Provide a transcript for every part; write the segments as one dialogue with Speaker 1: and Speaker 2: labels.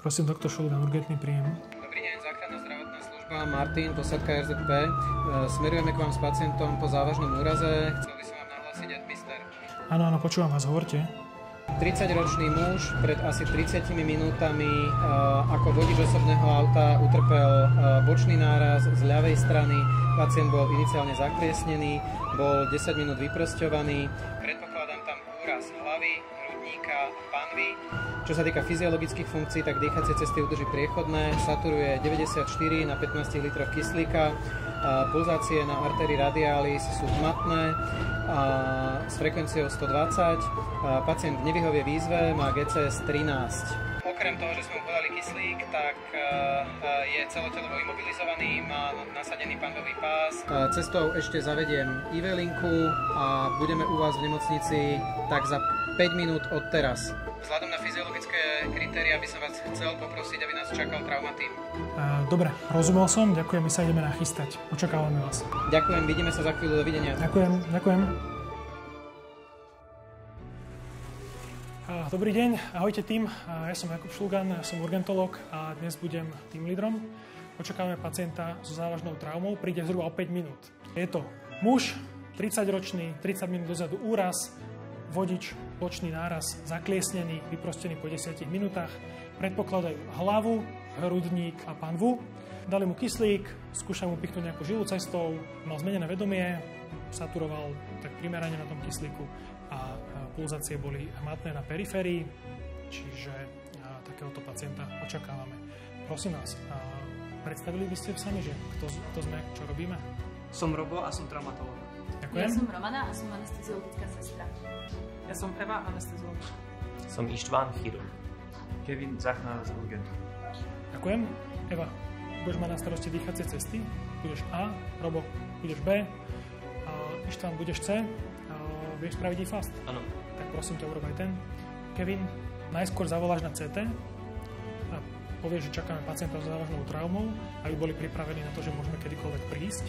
Speaker 1: Prosím, doktor Šulgan, urgentný príjem.
Speaker 2: Dobrý deň, záchranná zdravotná služba, Martin, posádka RZP. Smerujeme k vám s pacientom po závažnom úraze. Chcel by som vám nahlásiť admister.
Speaker 1: Áno, počúvam vás, hovorte.
Speaker 2: 30-ročný muž pred asi 30 minútami ako vodič osobného auta utrpel bočný náraz z ľavej strany. Pacient bol iniciálne zakliesnený, bol 10 minút vyprosťovaný. Predpokladám tam úraz hlavy, hrudníka, panvy. Čo sa týka fyziologických funkcií, tak dýchacie cesty udrží priechodné, saturuje 94 na 15 litroch kyslíka, pulzácie na artérii radialis sú hmatné s frekvenciou 120. Pacient v nevyhovie výzve má GCS 13. Okrem toho, že sme mu podali kyslík, tak je celotelovo imobilizovaný, má nasadený panvový pás. Cestou ešte zavediem IV-linku a budeme u vás v nemocnici tak za 5 minút od teraz. Vzhľadom na fyziologické kritéria by som vás chcel poprosiť, aby nás čakal traumatím.
Speaker 1: Dobre, rozumel som, ďakujem, my sa ideme nachystať. Očakávame vás.
Speaker 2: Ďakujem, vidíme sa za chvíľu, dovidenia.
Speaker 1: Ďakujem. Dobrý deň, ahojte tým. Ja som Jakub Šulgan, ja som urgentolog a dnes budem tým lídrom. Očakávame pacienta so závažnou traumou, príde zhruba o 5 minút. Je to muž, 30-ročný, 30 minút dozadu úraz, vodič, bočný náraz, zakliesnený, vyprostený po 10 minútach. Predpokladajú hlavu, hrudník a panvu. Dali mu kyslík, skúšali mu pichnúť nejakou žilou cestou, mal zmenené vedomie, saturoval tak primerane na tom kyslíku a pulzácie boli hmatné na periférii, čiže takéhoto pacienta očakávame. Prosím vás, predstavili by ste sami, že kto sme, čo robíme?
Speaker 3: Som Robo a som traumatolog.
Speaker 1: Ďakujem.
Speaker 4: Ja som Romana a som anesteziologická sestra.
Speaker 5: Ja som Eva, anesteziologička.
Speaker 6: Som Ištván, chirurg.
Speaker 7: Kevin, záchranár z urgentu.
Speaker 1: Ďakujem. Eva, budeš mať na starosti dýchacie cesty. Budeš A, Robo, budeš B, Ištván, budeš C. Vieš spraviť e-fast?
Speaker 6: Áno.
Speaker 1: Tak prosím ťa, urob aj ten. Kevin, najskôr zavoláš na CT a povieš, že čakáme pacienta so závažnou traumou, aby boli pripravení na to, že môžeme kedykoľvek prísť.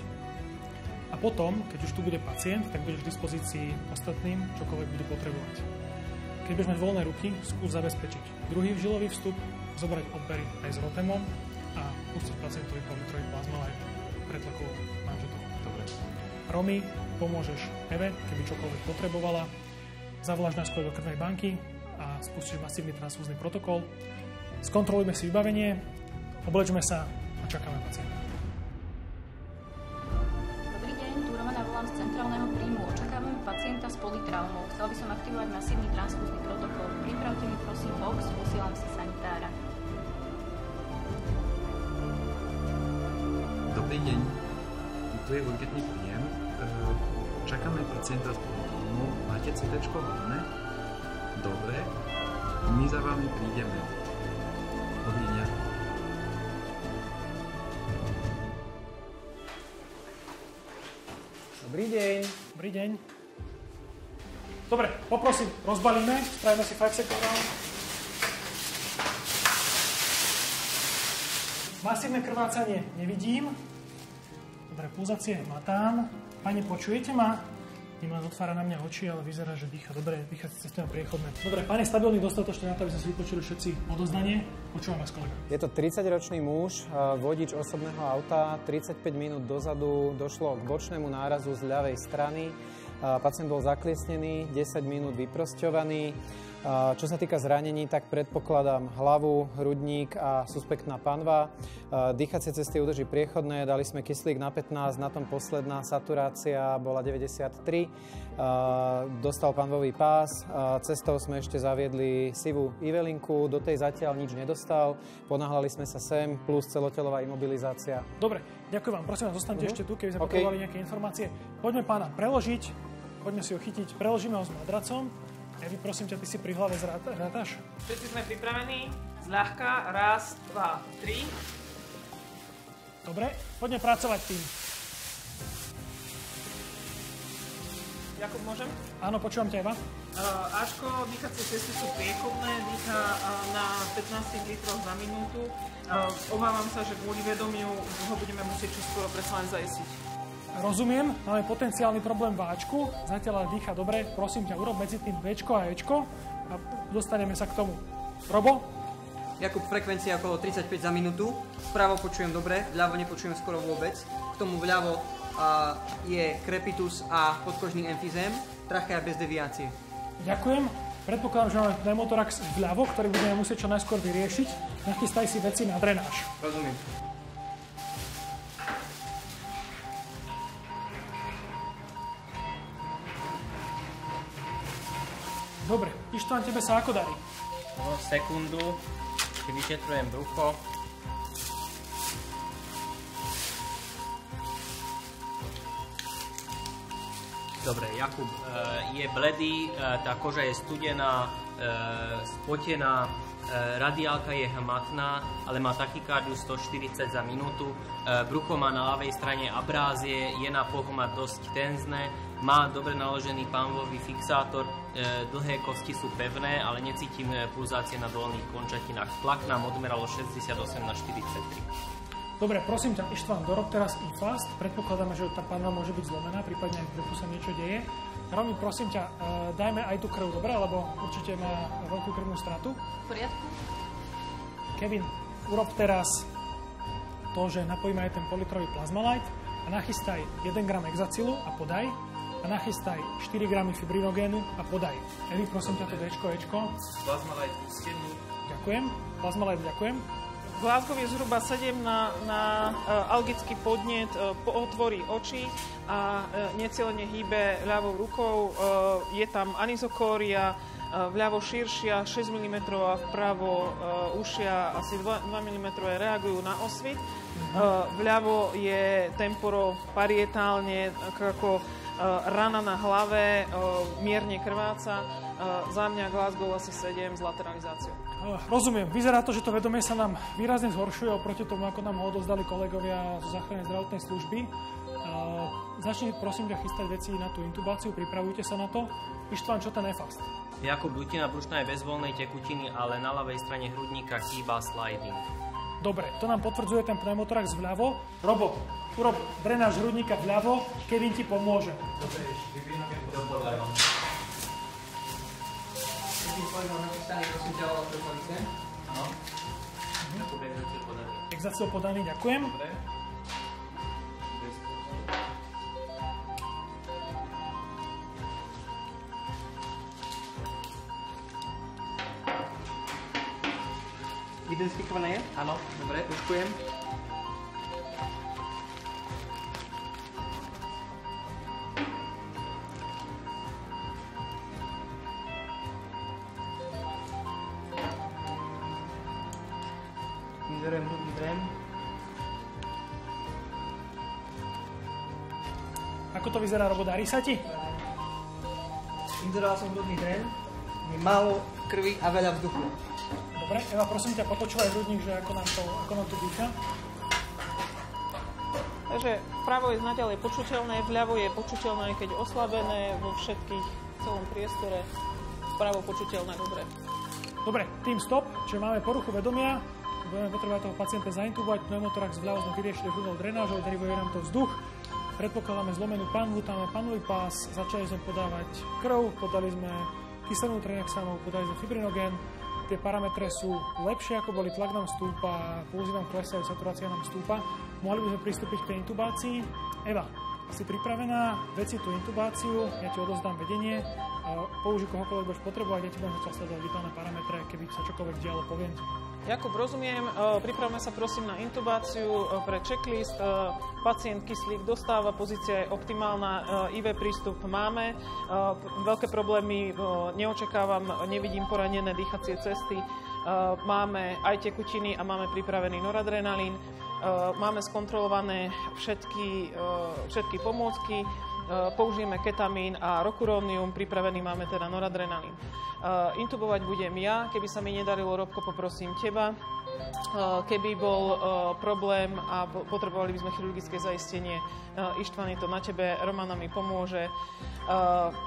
Speaker 1: A potom, keď už tu bude pacient, tak budeš v dispozícii ostatným, čokoľvek budú potrebovať. Keď budeš mať voľné ruky, skús zabezpečiť druhý vžilový vstup, zobrať odbery aj s rotemom a pustiť pacientovi politrový plazmalajt pretlakovou manžetou.
Speaker 6: Dobre.
Speaker 1: Romy, pomôžeš Eve, keby čokoľvek potrebovala. Zavoláš najskôr do krvnej banky a spustíš masívny transfúzny protokol. Skontrolujme si vybavenie, oblečme sa a čakáme pacienta.
Speaker 4: Dobrý deň, tu Romana volám z centrálneho príjmu. Očakávame pacienta s politraumou. Chcel by som aktivovať masívny transfúzny protokol. Pripravte mi prosím box, posielam si sanitára.
Speaker 7: Dobrý deň, tu je urgentný príjem. Čakáme pacienta s politraumou. Máte CT-čko hodné? Dobre, my za vami prídeme. Dovidenia.
Speaker 2: Dobrý deň.
Speaker 1: Dobrý deň. Dobre, poprosím, rozbalíme, spravíme si 5 second round. Masívne krvácanie nevidím. Dobre, pulzácie matám. Pani, počujete ma? Ním len otvára na mňa oči, ale vyzerá, že dýcha dobre, dýchacie cesty priechodné. Dobre, pán je stabilný dostatočne na to, aby sme si vypočuli všetci odoznanie. Počúvam vás, kolega.
Speaker 2: Je to 30-ročný muž, vodič osobného auta. 35 minút dozadu došlo k bočnému nárazu z ľavej strany. Pacient bol zakliesnený, 10 minút vyprosťovaný. Čo sa týka zranení, tak predpokladám hlavu, hrudník a suspektná panva. Dýchacie cesty udrží priechodné, dali sme kyslík na 15, na tom posledná saturácia bola 93. Dostal panvový pás, cestou sme ešte zaviedli sivú IV-linku, do tej zatiaľ nič nedostal, ponáhľali sme sa sem, plus celotelová imobilizácia.
Speaker 1: Dobre, ďakujem vám, prosím vás, zostaňte ešte tu, keby sme potrebovali nejaké informácie. Poďme pána preložiť, poďme si ho chytiť, preložíme ho s madracom. Evi, prosím ťa, ty si pri hlave zrátaš?
Speaker 5: Všetci sme pripravení. Zľahka. Raz, dva, tri.
Speaker 1: Dobre, poďme pracovať tým.
Speaker 5: Jakub, môžem?
Speaker 1: Áno, počúvam ťa, Eva.
Speaker 5: Ačko, dýchacie cesty sú priechodné, dýcha na 15 litroch za minútu. Obávam sa, že kvôli vedomiu ho budeme musieť čoskoro predsa len zajesiť.
Speaker 1: Rozumiem, máme potenciálny problém v Ačku, zatiaľ dýcha dobre, prosím ťa, urob medzi tým Bčko a Ečko a dostaneme sa k tomu. Robo?
Speaker 3: Jakub, frekvencia okolo 35 za minútu. Vpravo počujem dobre, vľavo nepočujem skoro vôbec. K tomu vľavo je krepitus a podkožný emfizém. Trachea bez deviácie.
Speaker 1: Ďakujem. Predpokladám, že máme pneumotorax vľavo, ktorý budeme musieť čo najskôr vyriešiť. Nachystaj si veci na drenáž.
Speaker 3: Rozumiem.
Speaker 1: Dobre, Ištván, tebe sa ako darí?
Speaker 6: No, sekundu, si vyšetrujem brucho. Dobre, Jakub je bledý, tá koža je studená, spotená, radiálka je hmatná, ale má tachykardiu 140 za minútu, brucho má na ľavej strane abrázie, je na pohmat dosť tenzné, má dobre naložený pánvový fixátor, dlhé kosti sú pevné, ale necítim pulzácie na dolných končatinách. Tlak nám odmeralo 68/43.
Speaker 1: Dobre, prosím ťa, Ištván, dorob teraz infast. Predpokladáme, že tá panva môže byť zlomená, prípadne aj v bruchu sa niečo deje. Romy, prosím ťa, dajme aj tú krv, dobre? Lebo určite má veľkú krvnú stratu.
Speaker 4: V poriadku?
Speaker 1: Kevin, urob teraz to, že napojíme aj ten politrový plazmalite a nachystaj 1 gram exacilu a podaj. A nachystaj 4 gramy fibrinogénu a podaj. Evi, prosím ťa, to Dčko, Ečko.
Speaker 7: Plazmalite pustenú.
Speaker 1: Ďakujem. Plazmalite, ďakujem.
Speaker 5: Glasgow je zhruba 7 na algický podnet, otvorí oči a necielene hýbe ľavou rukou. Je tam anizokória, vľavo širšia, 6 mm a vpravo ušia asi 2 mm reagujú na osvit. Vľavo je temporo parietálne ako rana na hlave, mierne krváca. Za mňa Glasgow asi 7 s lateralizáciou.
Speaker 1: Rozumiem. Vyzerá to, že to vedomie sa nám výrazne zhoršuje oproti tomu, ako nám ho odovzdali kolegovia zo záchrannej zdravotnej služby. Začni, prosím ťa, chystať veci na tú intubáciu, pripravujte sa na to. Ištván, čo ten EFAST?
Speaker 6: Jakub, dutina brušná je bez voľnej tekutiny, ale na ľavej strane hrudníka chýba sliding.
Speaker 1: Dobre, to nám potvrdzuje ten pneumotorax vľavo. Robo, urob drenáž hrudníka vľavo, Kevin ti pomôže.
Speaker 2: Dobre, prosím ťa,
Speaker 6: Áno. Jakub, exaciel podaný.
Speaker 1: Exaciel podaný, ďakujem.
Speaker 7: Dobre.
Speaker 3: Identifikované je? Áno. Dobre, puškujem. Vyzorujem hrudný drén.
Speaker 1: Ako to vyzerá, Robo, darí sa ti?
Speaker 3: Vyzoroval som hrudný drén. Je málo krvi a veľa vzduchu.
Speaker 1: Dobre, Eva, prosím ťa, popočúvaj hrudník, že ako nám to dýcha.
Speaker 5: Takže vpravo je naďalej počuteľné, vľavo je počuteľné, keď oslabené vo všetkých celom priestore. Vpravo počuteľné, dobre.
Speaker 1: Dobre, tým stop, čiže máme poruchu vedomia. Budeme potrebovať toho pacienta zaintubovať, pneumotorax vľavo sme vyriešili hrudnou drenážou, derivuje nám to vzduch. Predpokladáme zlomenú panvu, tam máme panový pás, začali sme podávať krv, podali sme kyselinu trihexanovú, podali sme fibrinogén. Tie parametre sú lepšie, ako boli, tlak nám stúpa, pulzy nám klesajú, saturácia nám stúpa. Mohli by sme pristúpiť k tej intubácii. Eva, si pripravená? Veci tú intubáciu, ja ti odozdám vedenie, použij kohokoľvek budeš potrebovať, ja ti budem zatiaľ sledovať vitálne parametre, keby sa čokoľvek dialo, poviem ti.
Speaker 5: Jakub, rozumiem, pripravme sa prosím na intubáciu pre checklist. Pacient kyslík dostáva, pozícia je optimálna, IV prístup máme, veľké problémy neočakávam, nevidím poranené dýchacie cesty, máme aj tekutiny a máme pripravený noradrenalín, máme skontrolované všetky pomôcky, použijeme ketamín a rokurónium, pripravený máme teda noradrenalín. Intubovať budem ja, keby sa mi nedarilo, Robko, poprosím teba. Keby bol problém a potrebovali by sme chirurgické zaistenie, Ištván, je to na tebe, Romana mi pomôže.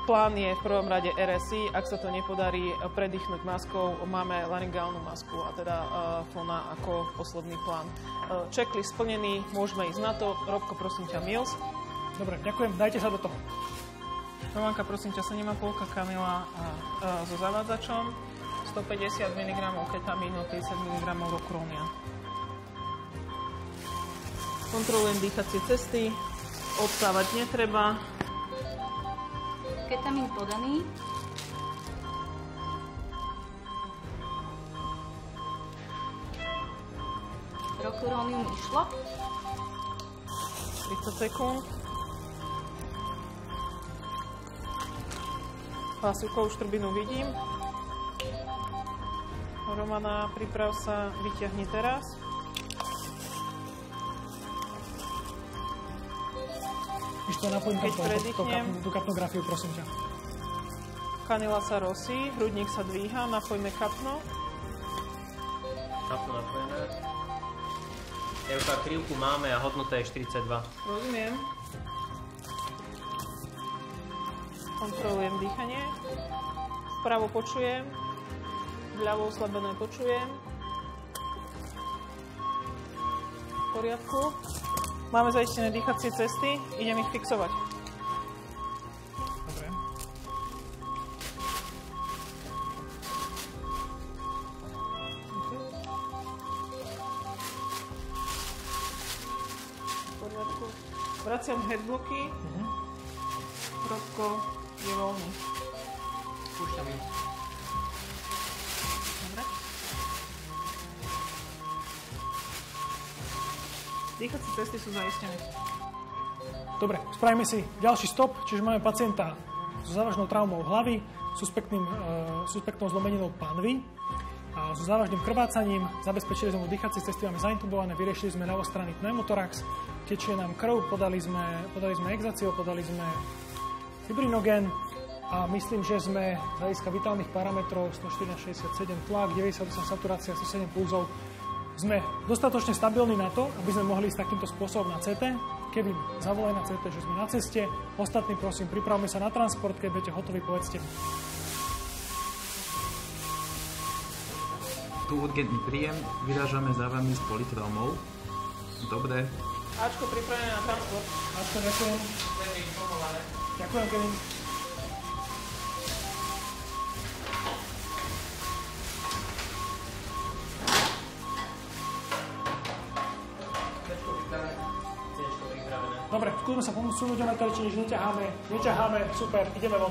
Speaker 5: Plán je v prvom rade RSI, ak sa to nepodarí predýchnuť maskou, máme laryngálnu masku a teda fóna ako posledný plán. Checklist splnený, môžeme ísť na to. Robko, prosím ťa, Mills.
Speaker 1: Dobre, ďakujem, dajte sa do toho.
Speaker 5: Romanka, prosím ťa, 7,5 Kamila so zavádzačom. 150 mg ketamínu, 30 mg rokurónia. Kontrolujem dýchacie cesty, odstávať netreba.
Speaker 4: Ketamín podaný. Rokurónium išlo.
Speaker 5: 30 sekúnd. Hlasivkovú štrbinu vidím. Romana, priprav sa, vyťahni teraz.
Speaker 1: Ešte napojím tú kapnografiu, prosím ťa.
Speaker 5: Kanila sa rosí, hrudník sa dvíha, napojme kapno.
Speaker 6: Kapno napojené. Evka, krivku máme a hodnota je 42.
Speaker 5: Rozumiem. Kontrolujem dýchanie. Vpravo počujem. Vľavo oslabené počujem. V poriadku. Máme zaistené dýchacie cesty. Idem ich fixovať.
Speaker 1: Dobre.
Speaker 5: V poriadku. Vraciam headblocky. Rodko je voľný.
Speaker 3: Púšťam ju.
Speaker 5: Dobre. Dýchacie cesty sú zaistené.
Speaker 1: Dobre, spravíme si ďalší stop, čiže máme pacienta so závažnou traumou hlavy, suspektnou zlomeninou panvy, a so závažným krvácaním, zabezpečili sme mu dýchacie cesty, máme zaintubované, vyriešili sme ľavostranný pneumotorax, tečie nám krv, podali sme exaciu, podali sme fibrinogen a myslím, že sme z hľadiska vitálnych parametrov 104/67 tlak, 98 saturácia, 107 pulzov, sme dostatočne stabilní na to, aby sme mohli ísť takýmto spôsobom na CT. Kevin, zavolaj na CT, že sme na ceste. Ostatní, prosím, pripravme sa na transport, keď budete hotoví, povedzte mi.
Speaker 7: Tu urgentný príjem, vyrážame za vami s polytraumou. Dobre.
Speaker 5: Ačko pripravené na transport.
Speaker 1: Ačko, ďakujem. Ďakujem, Kevin. Dobre, skúsme sa posunúť o meter, či nič neťaháme, super, ideme von.